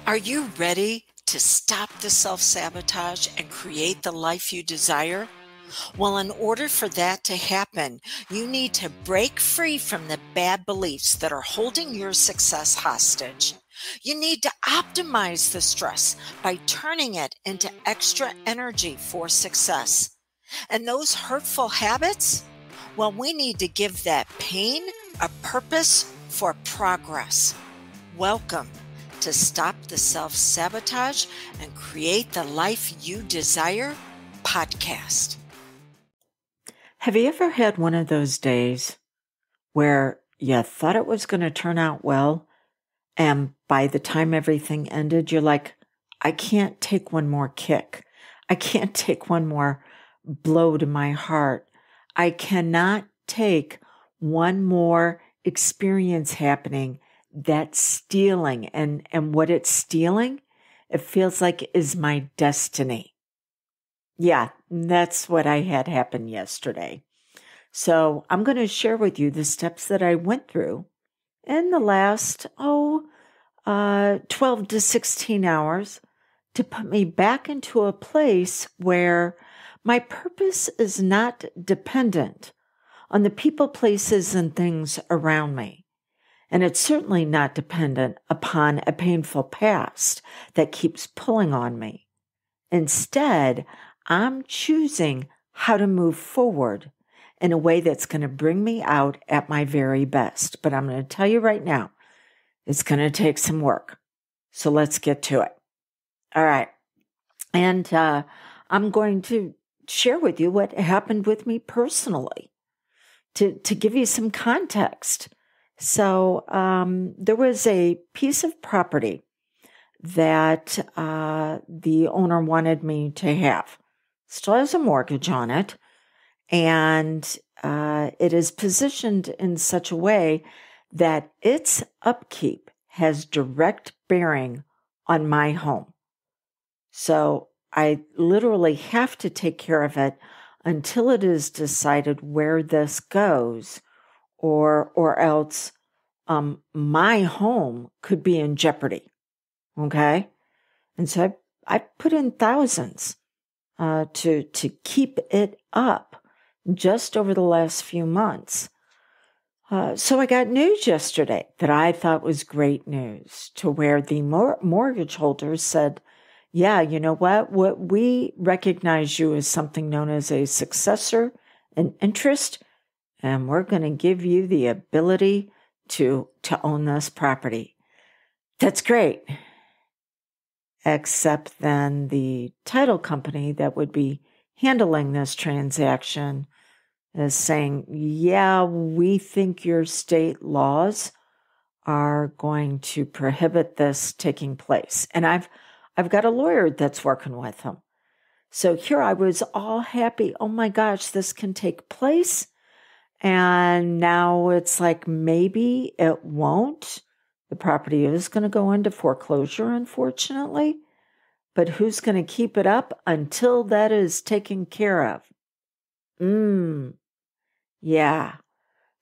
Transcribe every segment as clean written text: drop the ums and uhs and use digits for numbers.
Are you ready to stop the self-sabotage and create the life you desire? Well, in order for that to happen, you need to break free from the bad beliefs that are holding your success hostage. You need to optimize the stress by turning it into extra energy for success. And those hurtful habits? Well, we need to give that pain a purpose for progress. Welcome to Stop the Self-Sabotage and Create the Life You Desire podcast. Have you ever had one of those days where you thought it was going to turn out well, and by the time everything ended, you're like, I can't take one more kick. I can't take one more blow to my heart. I cannot take one more experience happening that's stealing. And what it's stealing, it feels like is my destiny. Yeah, that's what I had happen yesterday. So I'm going to share with you the steps that I went through in the last, 12 to 16 hours to put me back into a place where my purpose is not dependent on the people, places, and things around me. And it's certainly not dependent upon a painful past that keeps pulling on me. Instead, I'm choosing how to move forward in a way that's going to bring me out at my very best. But I'm going to tell you right now, it's going to take some work. So let's get to it. All right. And I'm going to share with you what happened with me personally to give you some context. So there was a piece of property that the owner wanted me to have. Still has a mortgage on it, and it is positioned in such a way that its upkeep has direct bearing on my home. So I literally have to take care of it until it is decided where this goes, or else my home could be in jeopardy. Okay? And so I put in thousands to keep it up just over the last few months. So I got news yesterday that I thought was great news, to where the mortgage holders said, yeah, you know what? We recognize you as something known as a successor in interest, and we're going to give you the ability to own this property. That's great. Except then the title company that would be handling this transaction is saying, yeah, we think your state laws are going to prohibit this taking place. And I've got a lawyer that's working with them. So here I was all happy. Oh my gosh, this can take place. And now it's like, maybe it won't. The property is going to go into foreclosure, unfortunately. But who's going to keep it up until that is taken care of? Yeah.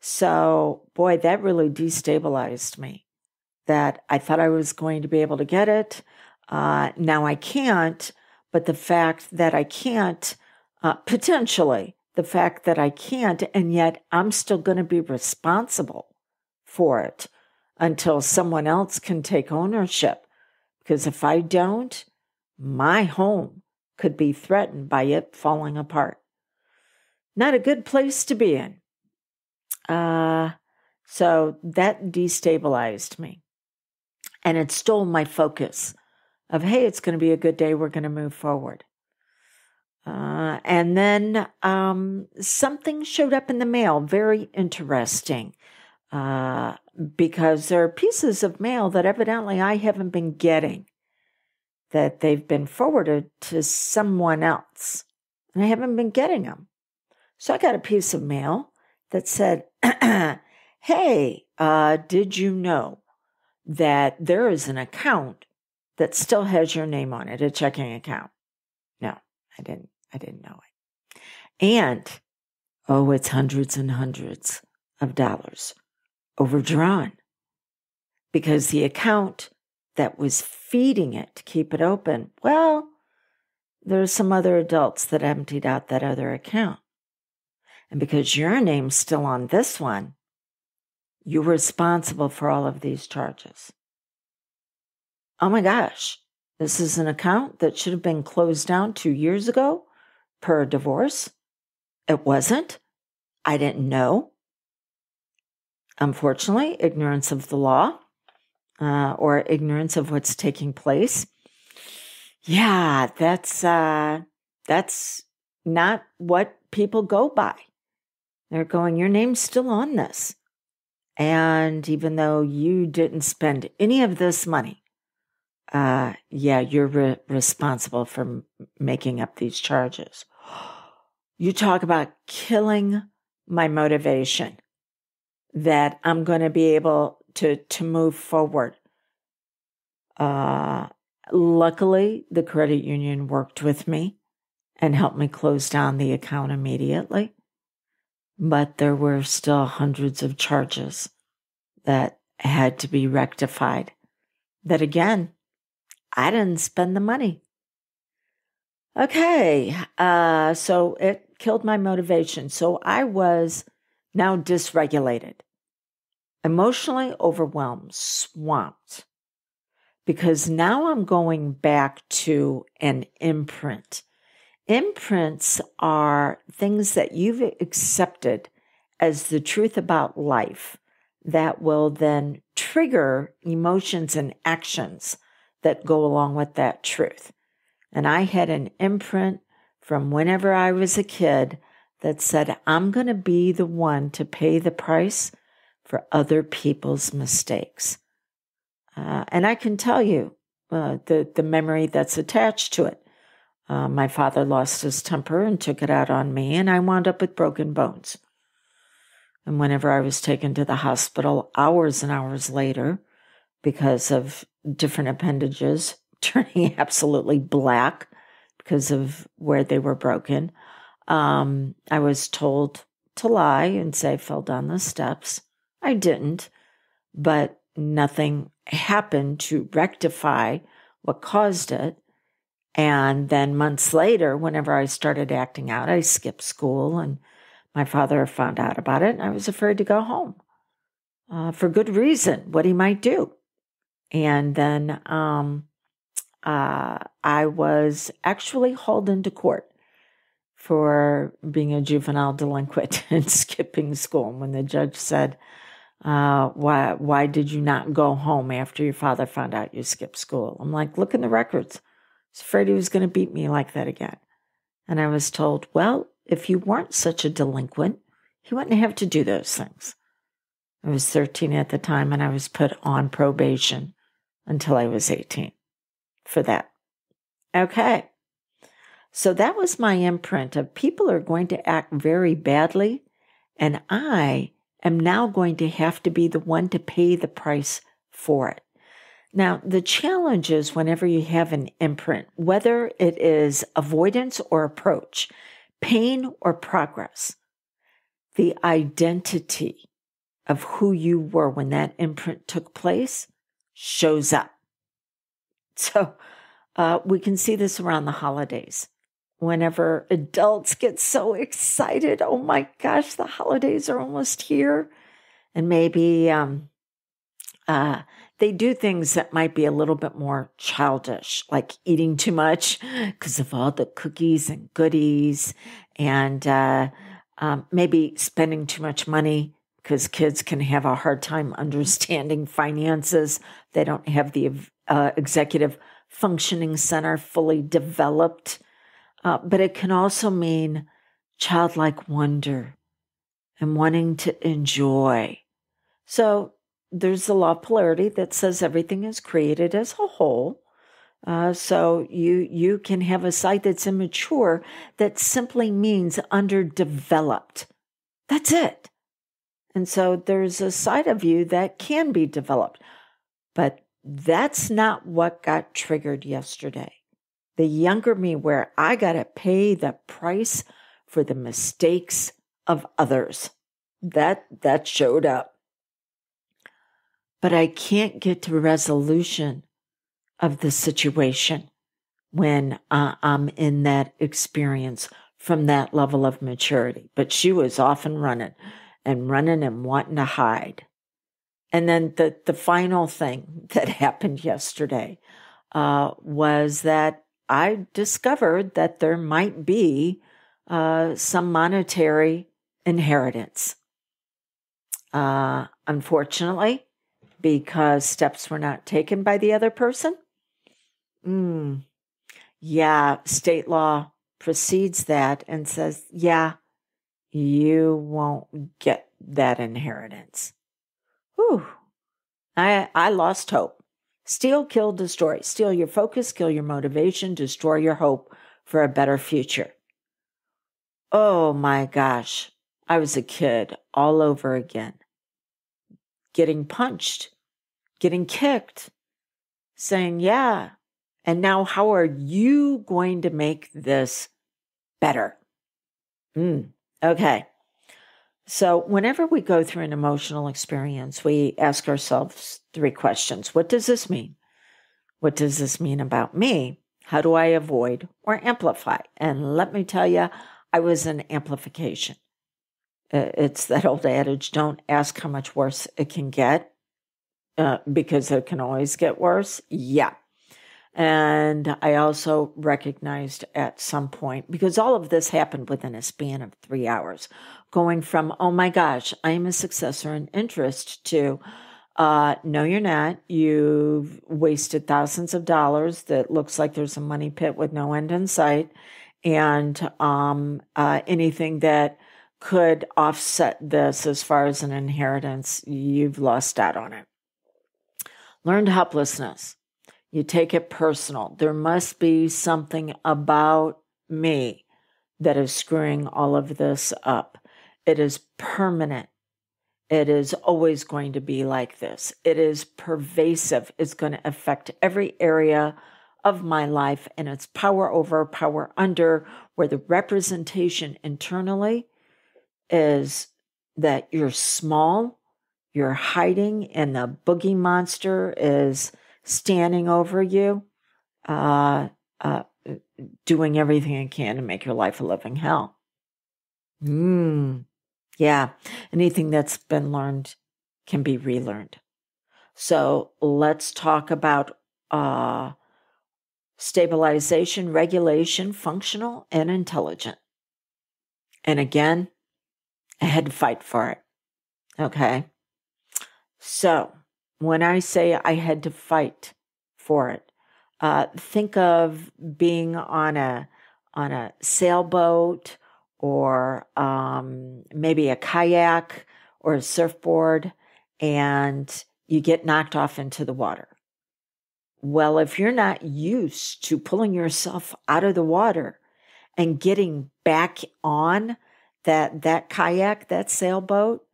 So, boy, that really destabilized me. That I thought I was going to be able to get it. Now I can't. But the fact that I can't, potentially, the fact that I can't, and yet I'm still going to be responsible for it until someone else can take ownership. Because if I don't, my home could be threatened by it falling apart. Not a good place to be in. So that destabilized me. And it stole my focus of, hey, it's going to be a good day. We're going to move forward. And then something showed up in the mail, very interesting, because there are pieces of mail that evidently I haven't been getting, that they've been forwarded to someone else, and I haven't been getting them. So I got a piece of mail that said, hey, did you know that there is an account that still has your name on it, a checking account? No, I didn't know it. And, it's hundreds and hundreds of dollars overdrawn, because the account that was feeding it to keep it open. Well, there's some other adults that emptied out that other account. And because your name's still on this one, you're responsible for all of these charges. Oh my gosh, this is an account that should have been closed down 2 years ago per divorce. It wasn't. I didn't know. Unfortunately, ignorance of the law or ignorance of what's taking place. Yeah, that's not what people go by. They're going, your name's still on this. And even though you didn't spend any of this money, you're responsible for making up these charges. You talk about killing my motivation that I'm going to be able to move forward. Luckily, the credit union worked with me and helped me close down the account immediately. But there were still hundreds of charges that had to be rectified. That again, I didn't spend the money. Okay, so it killed my motivation. So I was now dysregulated, emotionally overwhelmed, swamped. Because now I'm going back to an imprint. Imprints are things that you've accepted as the truth about life that will then trigger emotions and actions that go along with that truth. And I had an imprint from whenever I was a kid that said, I'm going to be the one to pay the price for other people's mistakes. And I can tell you the memory that's attached to it. My father lost his temper and took it out on me, and I wound up with broken bones. And whenever I was taken to the hospital hours and hours later, because of different appendages turning absolutely black because of where they were broken, I was told to lie and say I fell down the steps. I didn't, but nothing happened to rectify what caused it. And then months later, whenever I started acting out, I skipped school, and my father found out about it, and I was afraid to go home for good reason, what he might do. And then I was actually hauled into court for being a juvenile delinquent and skipping school. And when the judge said, why did you not go home after your father found out you skipped school? I'm like, look in the records. I was afraid he was going to beat me like that again. And I was told, well, if you weren't such a delinquent, he wouldn't have to do those things. I was 13 at the time, and I was put on probation until I was 18 for that. Okay. So that was my imprint of people are going to act very badly, and I am now going to have to be the one to pay the price for it. Now, the challenge is whenever you have an imprint, whether it is avoidance or approach, pain or progress, the identity of who you were when that imprint took place shows up. So we can see this around the holidays. Whenever adults get so excited, oh my gosh, the holidays are almost here. And maybe they do things that might be a little bit more childish, like eating too much because of all the cookies and goodies, and maybe spending too much money because kids can have a hard time understanding finances. They don't have the executive functioning center fully developed. But it can also mean childlike wonder and wanting to enjoy. So there's the law of polarity that says everything is created as a whole. So you can have a side that's immature that simply means underdeveloped. That's it. And so there's a side of you that can be developed. But that's not what got triggered yesterday. The younger me, where I got to pay the price for the mistakes of others. That showed up. But I can't get to resolution of the situation when I'm in that experience from that level of maturity. But she was off and running and wanting to hide. And then the final thing that happened yesterday was that I discovered that there might be some monetary inheritance. Unfortunately, because steps were not taken by the other person. Yeah, state law precedes that and says, yeah, you won't get that inheritance. Whew. I lost hope. Steal, kill, destroy. Steal your focus, kill your motivation, destroy your hope for a better future. Oh my gosh. I was a kid all over again. Getting punched, getting kicked, saying, yeah. And now how are you going to make this better? Okay. So whenever we go through an emotional experience, we ask ourselves 3 questions. What does this mean? What does this mean about me? How do I avoid or amplify? And let me tell you, I was an amplification. It's that old adage, don't ask how much worse it can get, because it can always get worse. Yeah. And I also recognized at some point, because all of this happened within a span of 3 hours, going from, oh my gosh, I am a successor in interest to, no, you're not. You've wasted thousands of dollars. That looks like there's a money pit with no end in sight. And anything that could offset this as far as an inheritance, you've lost out on it. Learned helplessness. You take it personal. There must be something about me that is screwing all of this up. It is permanent. It is always going to be like this. It is pervasive. It's going to affect every area of my life, and it's power over, power under, where the representation internally is that you're small, you're hiding, and the boogie monster is standing over you, doing everything it can to make your life a living hell. Yeah, anything that's been learned can be relearned. So let's talk about stabilization, regulation, functional, and intelligent. And again, I had to fight for it. Okay. So when I say I had to fight for it, think of being on a sailboat or maybe a kayak or a surfboard, and you get knocked off into the water. Well, if you're not used to pulling yourself out of the water and getting back on that kayak, that sailboat,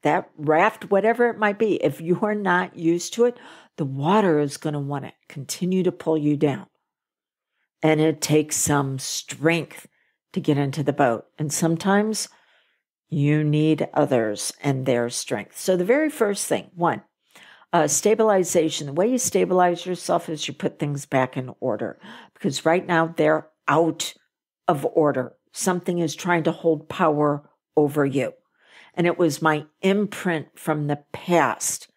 that raft, whatever it might be, if you are not used to it, the water is going to want to continue to pull you down. And it takes some strength to get into the boat. And sometimes you need others and their strength. So the very first thing, 1, stabilization. The way you stabilize yourself is you put things back in order, because right now they're out of order. Something is trying to hold power over you. And it was my imprint from the past.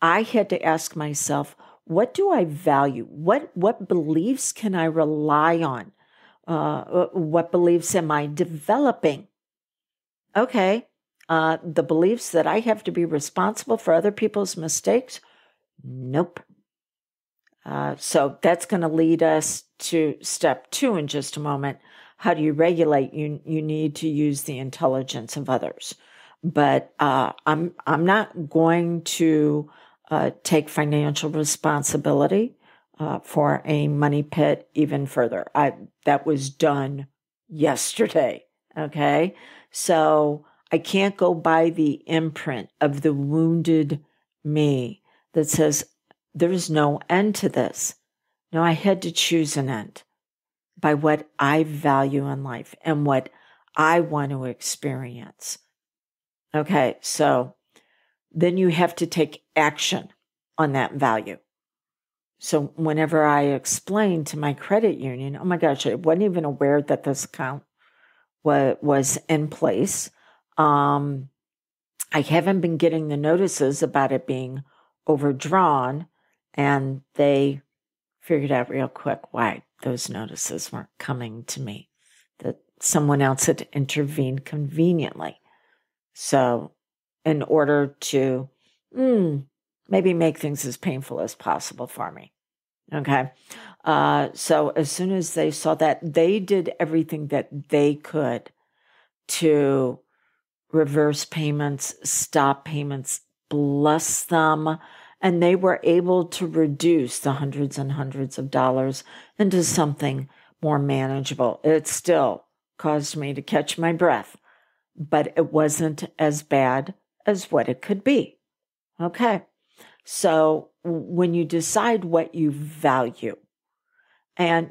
I had to ask myself, what do I value? What beliefs can I rely on? What beliefs am I developing? Okay, the beliefs that I have to be responsible for other people's mistakes? Nope. So that's going to lead us to step 2 in just a moment. How do you regulate? You need to use the intelligence of others. But I'm not going to take financial responsibility for a money pit even further. That was done yesterday. Okay, so I can't go by the imprint of the wounded me that says there is no end to this. No, I had to choose an end by what I value in life and what I want to experience. Okay, so then you have to take action on that value. So whenever I explained to my credit union, oh my gosh, I wasn't even aware that this account was in place. I haven't been getting the notices about it being overdrawn, and they figured out real quick why those notices weren't coming to me, that someone else had intervened conveniently. So in order to maybe make things as painful as possible for me. Okay. So as soon as they saw that, they did everything that they could to reverse payments, stop payments, bless them. And they were able to reduce the hundreds and hundreds of dollars into something more manageable. It still caused me to catch my breath, but it wasn't as bad as what it could be. Okay. So when you decide what you value, and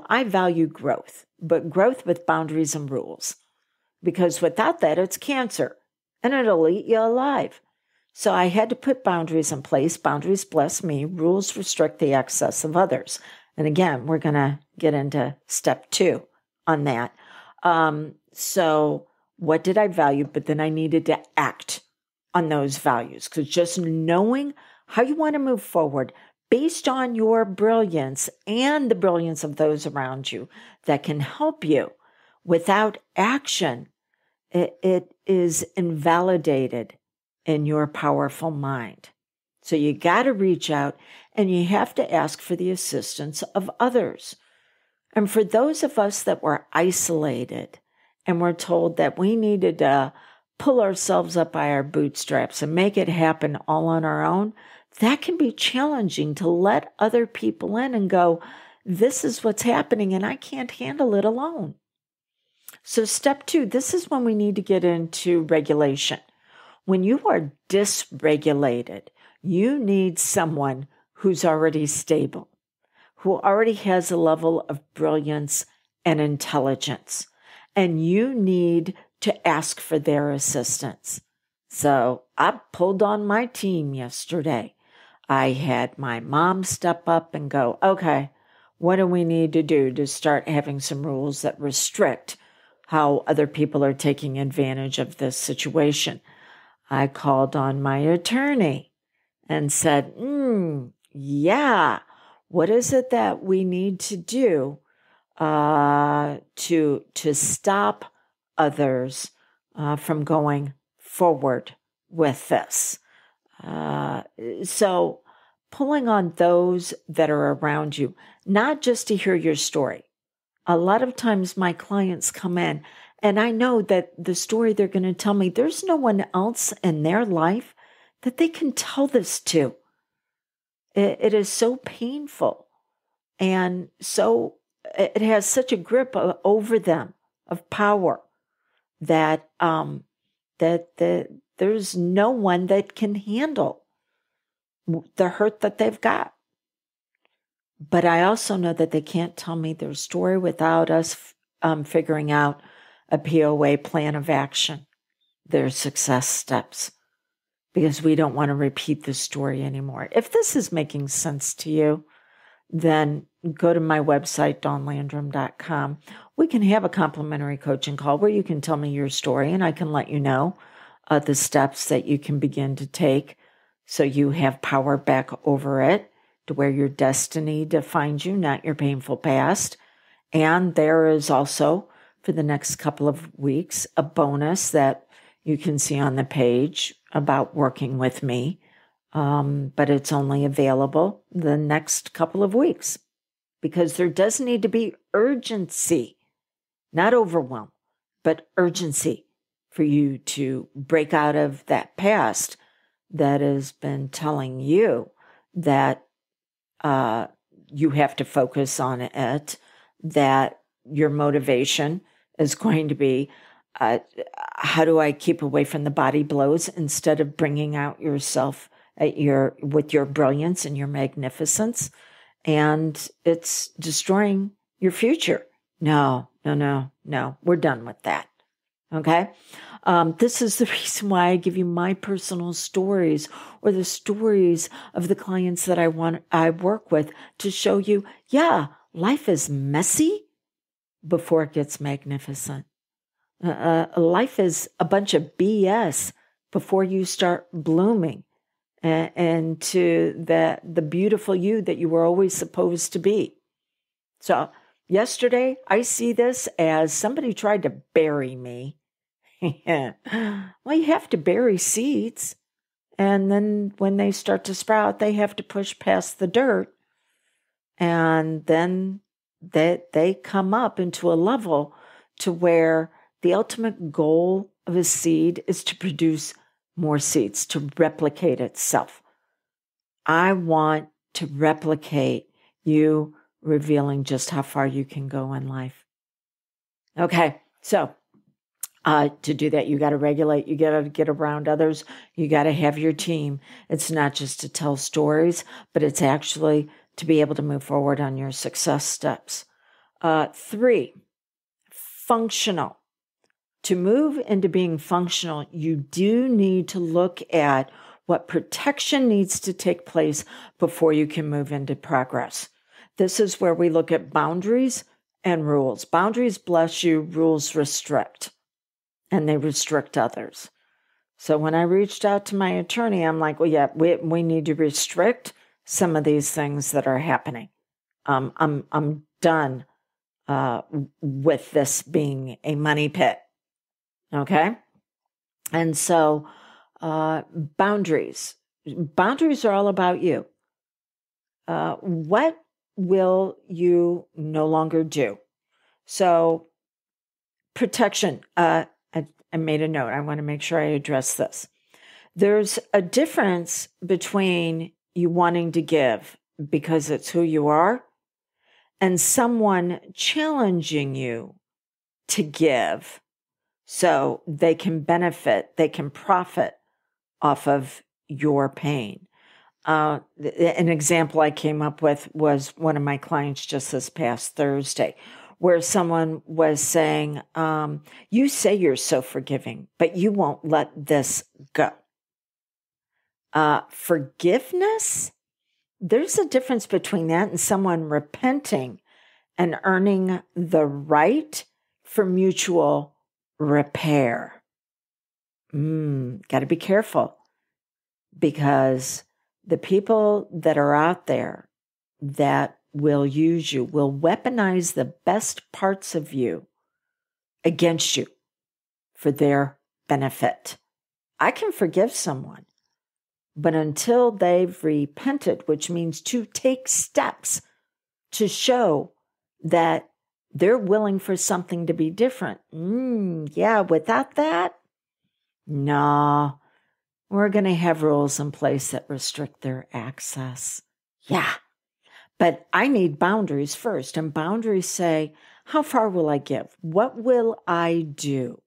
I value growth, but growth with boundaries and rules, because without that, it's cancer and it'll eat you alive. So I had to put boundaries in place. Boundaries bless me. Rules restrict the access of others. And again, we're going to get into step 2 on that. So what did I value? But then I needed to act on those values, because just knowing how you want to move forward based on your brilliance and the brilliance of those around you that can help you without action, it is invalidated in your powerful mind. So you got to reach out and you have to ask for the assistance of others. And for those of us that were isolated and were told that we needed to pull ourselves up by our bootstraps and make it happen all on our own, that can be challenging to let other people in and go, this is what's happening and I can't handle it alone. So step 2, this is when we need to get into regulation. When you are dysregulated, you need someone who's already stable, who already has a level of brilliance and intelligence, and you need to ask for their assistance. So I pulled on my team yesterday. I had my mom step up and go, okay, what do we need to do to start having some rules that restrict how other people are taking advantage of this situation? I called on my attorney and said, yeah, what is it that we need to do to stop others from going forward with this? So pulling on those that are around you, not just to hear your story. A lot of times my clients come in and I know that the story they're going to tell me, there's no one else in their life that they can tell this to. It is so painful. And so it has such a grip over them of power that, there's no one that can handle the hurt that they've got. But I also know that they can't tell me their story without us figuring out a POA plan of action, their success steps, because we don't want to repeat the story anymore. If this is making sense to you, then go to my website, dawnlandrum.com. We can have a complimentary coaching call where you can tell me your story and I can let you know the steps that you can begin to take so you have power back over it, to where your destiny defines you, not your painful past. And there is also, for the next couple of weeks, a bonus that you can see on the page about working with me. But it's only available the next couple of weeks, because there does need to be urgency, not overwhelm, but urgency for you to break out of that past that has been telling you that you have to focus on it, that your motivation is going to be, how do I keep away from the body blows instead of bringing out yourself with your brilliance and your magnificence, and it's destroying your future. No. We're done with that. Okay. This is the reason why I give you my personal stories or the stories of the clients that I work with to show you, yeah, life is messy before it gets magnificent. Life is a bunch of BS before you start blooming and to the beautiful you that you were always supposed to be. So yesterday, I see this as somebody tried to bury me. Yeah. Well, you have to bury seeds. And then when they start to sprout, they have to push past the dirt. And then they come up into a level to where the ultimate goal of a seed is to produce more seeds, to replicate itself. I want to replicate you revealing just how far you can go in life. Okay, so to do that, you got to regulate, you got to get around others, you got to have your team. It's not just to tell stories, but it's actually to be able to move forward on your success steps. 3, functional. To move into being functional, you do need to look at what protection needs to take place before you can move into progress. This is where we look at boundaries and rules. Boundaries bless you, rules restrict, and they restrict others. So when I reached out to my attorney, I'm like, well, yeah, we need to restrict some of these things that are happening. I'm done with this being a money pit. Okay. And so, boundaries are all about you. What will you no longer do? So protection, I made a note. I want to make sure I address this. There's a difference between you wanting to give because it's who you are and someone challenging you to give so they can benefit, they can profit off of your pain. An example I came up with was one of my clients just this past Thursday, where someone was saying, you say you're so forgiving, but you won't let this go. Forgiveness, there's a difference between that and someone repenting and earning the right for mutual repair. Got to be careful, because the people that are out there that will use you, will weaponize the best parts of you against you for their benefit. I can forgive someone, but until they've repented, which means to take steps to show that they're willing for something to be different. Yeah, without that, no, we're going to have rules in place that restrict their access. Yeah, but I need boundaries first. And boundaries say, how far will I give? What will I do?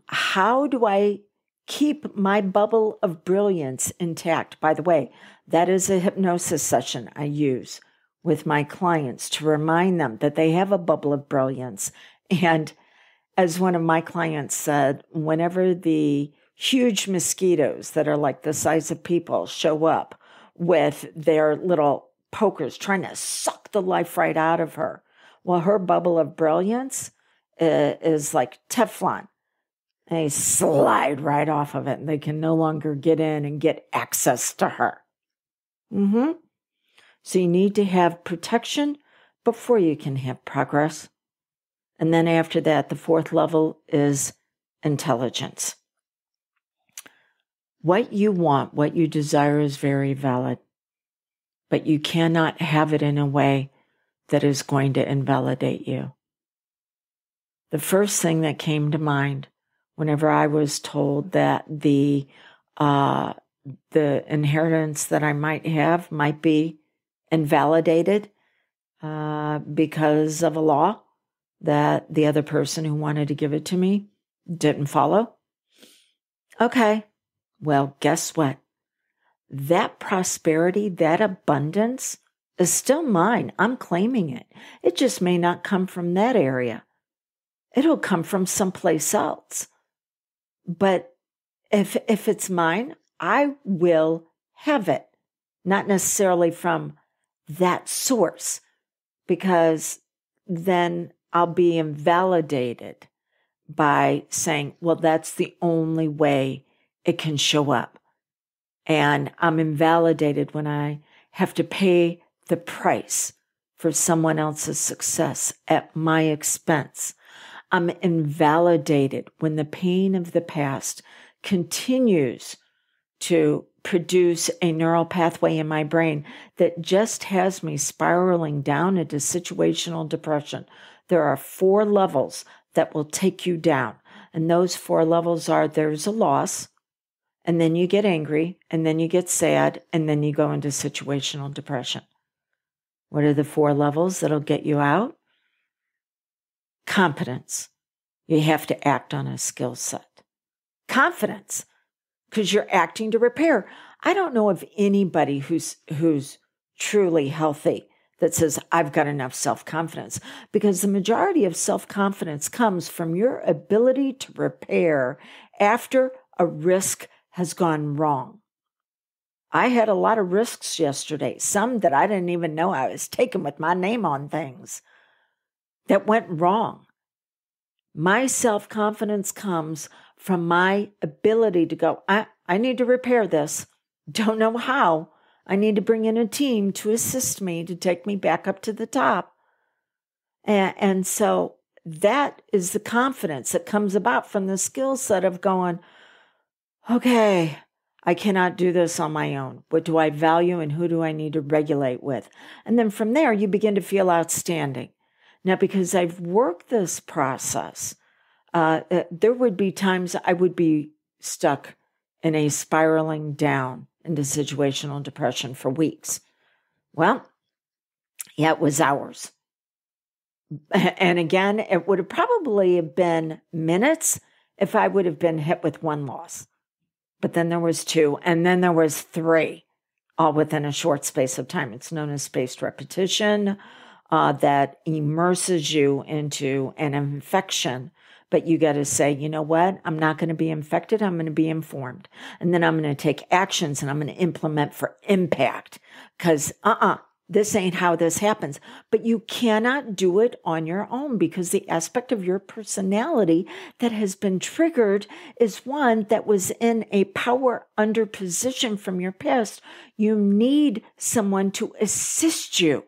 How do I keep my bubble of brilliance intact? By the way, that is a hypnosis session I use with my clients to remind them that they have a bubble of brilliance. And as one of my clients said, whenever the huge mosquitoes that are like the size of people show up with their little pokers trying to suck the life right out of her, well, her bubble of brilliance is like Teflon. They slide right off of it and they can no longer get in and get access to her. So you need to have protection before you can have progress. And then after that, the 4th level is intelligence. What you want, what you desire is very valid, but you cannot have it in a way that is going to invalidate you. The first thing that came to mind whenever I was told that the inheritance that I might have might be invalidated because of a law that the other person who wanted to give it to me didn't follow. Okay, well, guess what? That prosperity, that abundance is still mine. I'm claiming it. It just may not come from that area. It'll come from someplace else. But if it's mine, I will have it, not necessarily from that source, because then I'll be invalidated by saying, well, that's the only way it can show up. And I'm invalidated when I have to pay the price for someone else's success at my expense. I'm invalidated when the pain of the past continues to produce a neural pathway in my brain that just has me spiraling down into situational depression. There are 4 levels that will take you down. And those 4 levels are: there's a loss, and then you get angry, and then you get sad, and then you go into situational depression. What are the 4 levels that'll get you out? Competence. You have to act on a skill set. Confidence, because you're acting to repair. I don't know of anybody who's truly healthy that says, I've got enough self-confidence, because the majority of self-confidence comes from your ability to repair after a risk has gone wrong. I had a lot of risks yesterday, some that I didn't even know I was taking with my name on things that went wrong. My self-confidence comes from my ability to go, I need to repair this. Don't know how. I need to bring in a team to assist me to take me back up to the top. And so that is the confidence that comes about from the skill set of going, okay, I cannot do this on my own. What do I value and who do I need to regulate with? And then from there, you begin to feel outstanding. Now, because I've worked this process, there would be times I would be stuck in a spiraling down into situational depression for weeks. Well, yeah, it was hours. And again, it would have probably been minutes if I would have been hit with 1 loss. But then there was 2, and then there was 3, all within a short space of time. It's known as spaced repetition, that immerses you into an infection. But you got to say, you know what? I'm not going to be infected. I'm going to be informed. And then I'm going to take actions and I'm going to implement for impact. Because, this ain't how this happens. But you cannot do it on your own, because the aspect of your personality that has been triggered is one that was in a power under position from your past. You need someone to assist you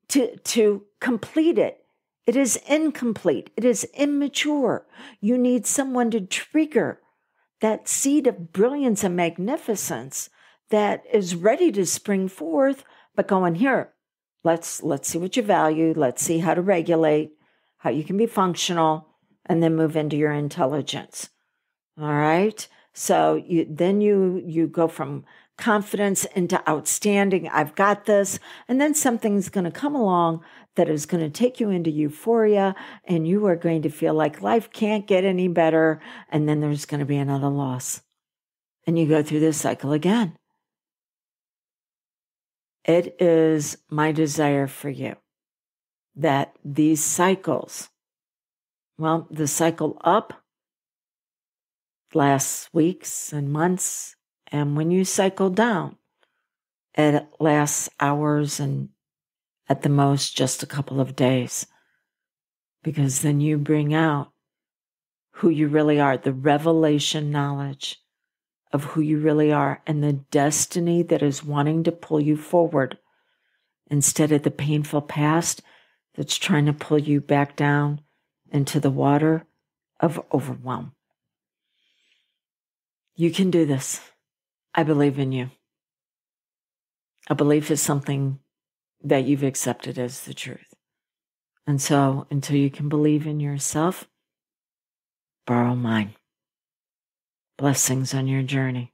to complete it. It is incomplete. It is immature. You need someone to trigger that seed of brilliance and magnificence that is ready to spring forth, but going, here, let's see what you value. Let's see how to regulate, how you can be functional, and then move into your intelligence. All right? So you go from confidence into outstanding. I've got this. And then something's going to come along that is going to take you into euphoria, and you are going to feel like life can't get any better. And then there's going to be another loss. And you go through this cycle again. It is my desire for you that these cycles, well, the cycle up lasts weeks and months. And when you cycle down, it lasts hours and at the most just a couple of days. Because then you bring out who you really are, the revelation knowledge of who you really are, and the destiny that is wanting to pull you forward instead of the painful past that's trying to pull you back down into the water of overwhelm. You can do this. I believe in you. A belief is something that you've accepted as the truth. And so until you can believe in yourself, borrow mine. Blessings on your journey.